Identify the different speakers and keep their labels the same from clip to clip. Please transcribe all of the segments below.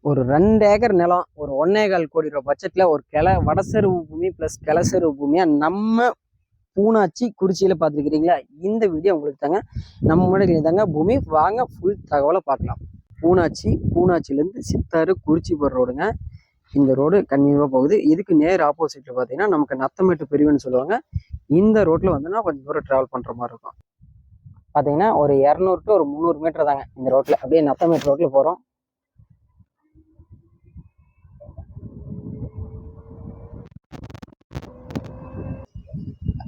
Speaker 1: ஒரு 2 ஏக்கர் நிலம், ஒரு 1.25 கோடி ரூபாய் பட்ஜெட்ல ஒரு வடசெருவு பூமி பிளஸ் கிளசெருவு பூமியா நம்ம பூனாச்சி குறிச்சியில பார்த்துருக்கிறீங்களா? இந்த வீடியோ உங்களுக்கு தாங்க. நம்ம முன்னாடி தாங்க பூமி. வாங்க ஃபுல் தகவலை பார்க்கலாம். பூனாச்சிலேருந்து சித்தாறு குறிச்சி போகிற ரோடுங்க. இந்த ரோடு கண்டிப்பாக போகுது. இதுக்கு நேர் ஆப்போசிட்ல பார்த்தீங்கன்னா நமக்கு நத்தமேட்டு பிரிவுன்னு சொல்லுவாங்க. இந்த ரோட்ல வந்துன்னா கொஞ்சம் தூரம் டிராவல் பண்ணுற மாதிரி இருக்கும். பார்த்தீங்கன்னா ஒரு 200 to ஒரு 300 மீட்டர் தாங்க இந்த ரோட்ல. அப்படியே நத்தமேட்டு ரோட்ல போகிறோம்.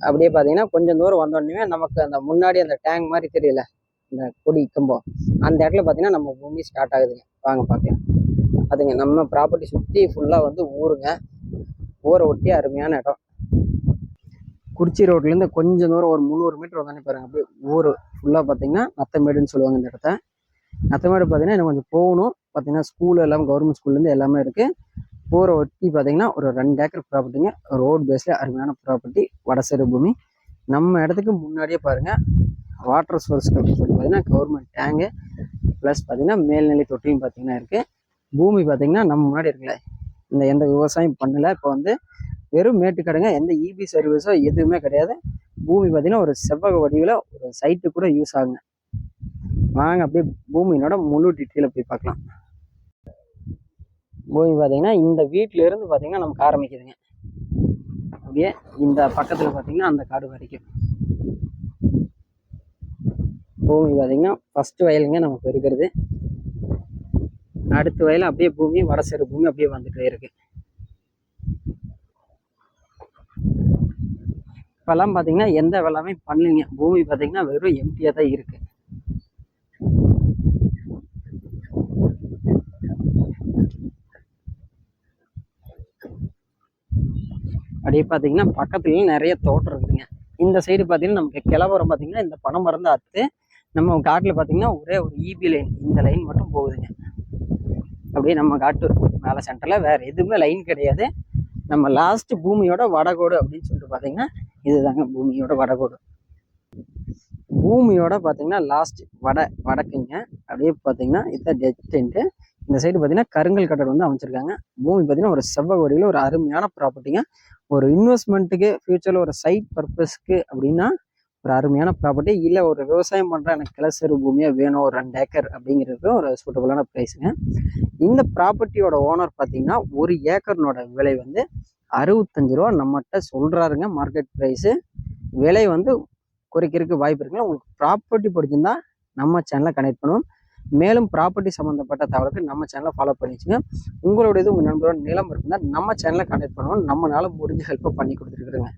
Speaker 1: அப்படியே பார்த்தீங்கன்னா கொஞ்சம் தூரம் வந்தோடனே நமக்கு அந்த முன்னாடி அந்த டேங்க் மாதிரி தெரியல, இந்த கொடி கம்பம், அந்த இடத்துல பார்த்தீங்கன்னா நம்ம பூமி ஸ்டார்ட் ஆகுதுங்க. வாங்க பார்க்கலாம். அதுங்க நம்ம ப்ராப்பர்ட்டி சுற்றி ஃபுல்லாக வந்து ஊருங்க. ஊரை ஒட்டி அருமையான இடம். குறிச்சி ரோட்லேருந்து கொஞ்சம் தூரம் ஒரு 300 மீட்டர் வந்தானே பாருங்க. அப்படியே ஊர் ஃபுல்லாக பார்த்தீங்கன்னா நத்தமேடுன்னு சொல்லுவாங்க இந்த இடத்த. நத்தமேடு பார்த்தீங்கன்னா இன்னும் கொஞ்சம் போகணும். பார்த்தீங்கன்னா ஸ்கூல் எல்லாம் கவர்மெண்ட் ஸ்கூல்லேருந்து எல்லாமே இருக்குது. ஊரை ஒட்டி பார்த்தீங்கன்னா ஒரு 2 ஏக்கர் ப்ராப்பர்ட்டிங்க. ரோட் பேஸில் அருமையான ப்ராப்பர்ட்டி, வடசெரு பூமி. நம்ம இடத்துக்கு முன்னாடியே பாருங்கள் வாட்டர் சோர்ஸ் அப்படின்னு சொல்லி பார்த்தீங்கன்னா கவர்மெண்ட் டேங்கு ப்ளஸ் பார்த்தீங்கன்னா மேல்நிலை தொட்டியும் பார்த்தீங்கன்னா இருக்குது. பூமி பார்த்தீங்கன்னா நம்ம முன்னாடி இருக்குல்ல, இந்த எந்த விவசாயம் பண்ணலை. இப்போ வந்து வெறும் மேட்டுக்கடைங்க, எந்த இபி சர்வீஸோ எதுவுமே கிடையாது. பூமி பார்த்தீங்கன்னா ஒரு செவ்வக வடிவில் ஒரு சைட்டு கூட யூஸ் ஆகுங்க. வாங்க அப்படியே பூமியோட முழு டீட்டெயிலை போய் பார்க்கலாம். பூமி பார்த்தீங்கன்னா இந்த வீட்டில இருந்து பார்த்தீங்கன்னா நமக்கு ஆரம்பிக்குதுங்க. அப்படியே இந்த பக்கத்தில் பார்த்தீங்கன்னா அந்த காடு வரைக்கும் பூமி பார்த்தீங்கன்னா ஃபர்ஸ்ட் வயலுங்க நமக்கு இருக்கிறது. அடுத்த வயல் அப்படியே பூமி வடசெரு பூமி அப்படியே வந்துட்டே இருக்கு. இப்பெல்லாம் பார்த்தீங்கன்னா எந்த வேலையுமே பண்ணலைங்க. பூமி பார்த்தீங்கன்னா வெறும் எம்டியாக தான் இருக்கு. அப்படியே பார்த்தீங்கன்னா பக்கத்துலயும் நிறைய தோட்டம் இருக்குதுங்க. இந்த சைடு பார்த்தீங்கன்னா நமக்கு கிளவரம் பார்த்தீங்கன்னா இந்த பனை மரம் அறுத்து நம்ம காட்டில் பார்த்தீங்கன்னா ஒரே ஒரு இபி லைன், இந்த லைன் மட்டும் போகுதுங்க. அப்படியே நம்ம காட்டு மேலே சென்டரில் வேற எதுவுமே லைன் கிடையாது. நம்ம லாஸ்ட் பூமியோட வடகோடு அப்படின்னு சொல்லிட்டு பார்த்தீங்கன்னா இதுதாங்க பூமியோட வடகோடு. பூமியோட பார்த்தீங்கன்னா லாஸ்ட் வடக்குங்க. அப்படியே பார்த்தீங்கன்னா இதுதான் டெஸ்டன்ட்டு. இந்த சைடு பார்த்தீங்கன்னா கருங்கல் கட்டடம் வந்து அமைச்சிருக்காங்க. பூமி பார்த்தீங்கன்னா ஒரு செவ்வக வடிவில் ஒரு அருமையான ப்ராப்பர்ட்டிங்க. ஒரு இன்வெஸ்ட்மெண்ட்டுக்கு ஃபியூச்சரில் ஒரு சைட் பர்பஸ்க்கு அப்படின்னா ஒரு அருமையான ப்ராப்பர்ட்டி. இல்லை ஒரு விவசாயம் பண்ணுற எனக்கு கிளசெரு பூமியாக வேணும் ஒரு 2 ஏக்கர் அப்படிங்கிறது ஒரு சூட்டபுளான ப்ரைஸுங்க. இந்த ப்ராப்பர்ட்டியோட ஓனர் பார்த்தீங்கன்னா 1 ஏக்கர்னோட விலை வந்து 65 ரூபா நம்மகிட்ட சொல்கிறாருங்க. Market price. விலை வந்து குறைக்கிறதுக்கு வாய்ப்பு இருக்குங்க. உங்களுக்கு ப்ராப்பர்ட்டி பிடிச்சிருந்தா நம்ம சேனலை கனெக்ட் பண்ணுவோம். மேலும் ப்ராப்பர்ட்டி சம்மந்தப்பட்ட தகவலுக்கு நம்ம சேனலை ஃபாலோ பண்ணிச்சுங்க. உங்களோட இது உங்கள் நண்பரோட நிலம் இருக்குன்னா நம்ம சேனலை கனெக்ட் பண்ணுவோம். நம்மளால முடிஞ்ச ஹெல்ப்பை பண்ணி கொடுத்துருக்குறோங்க.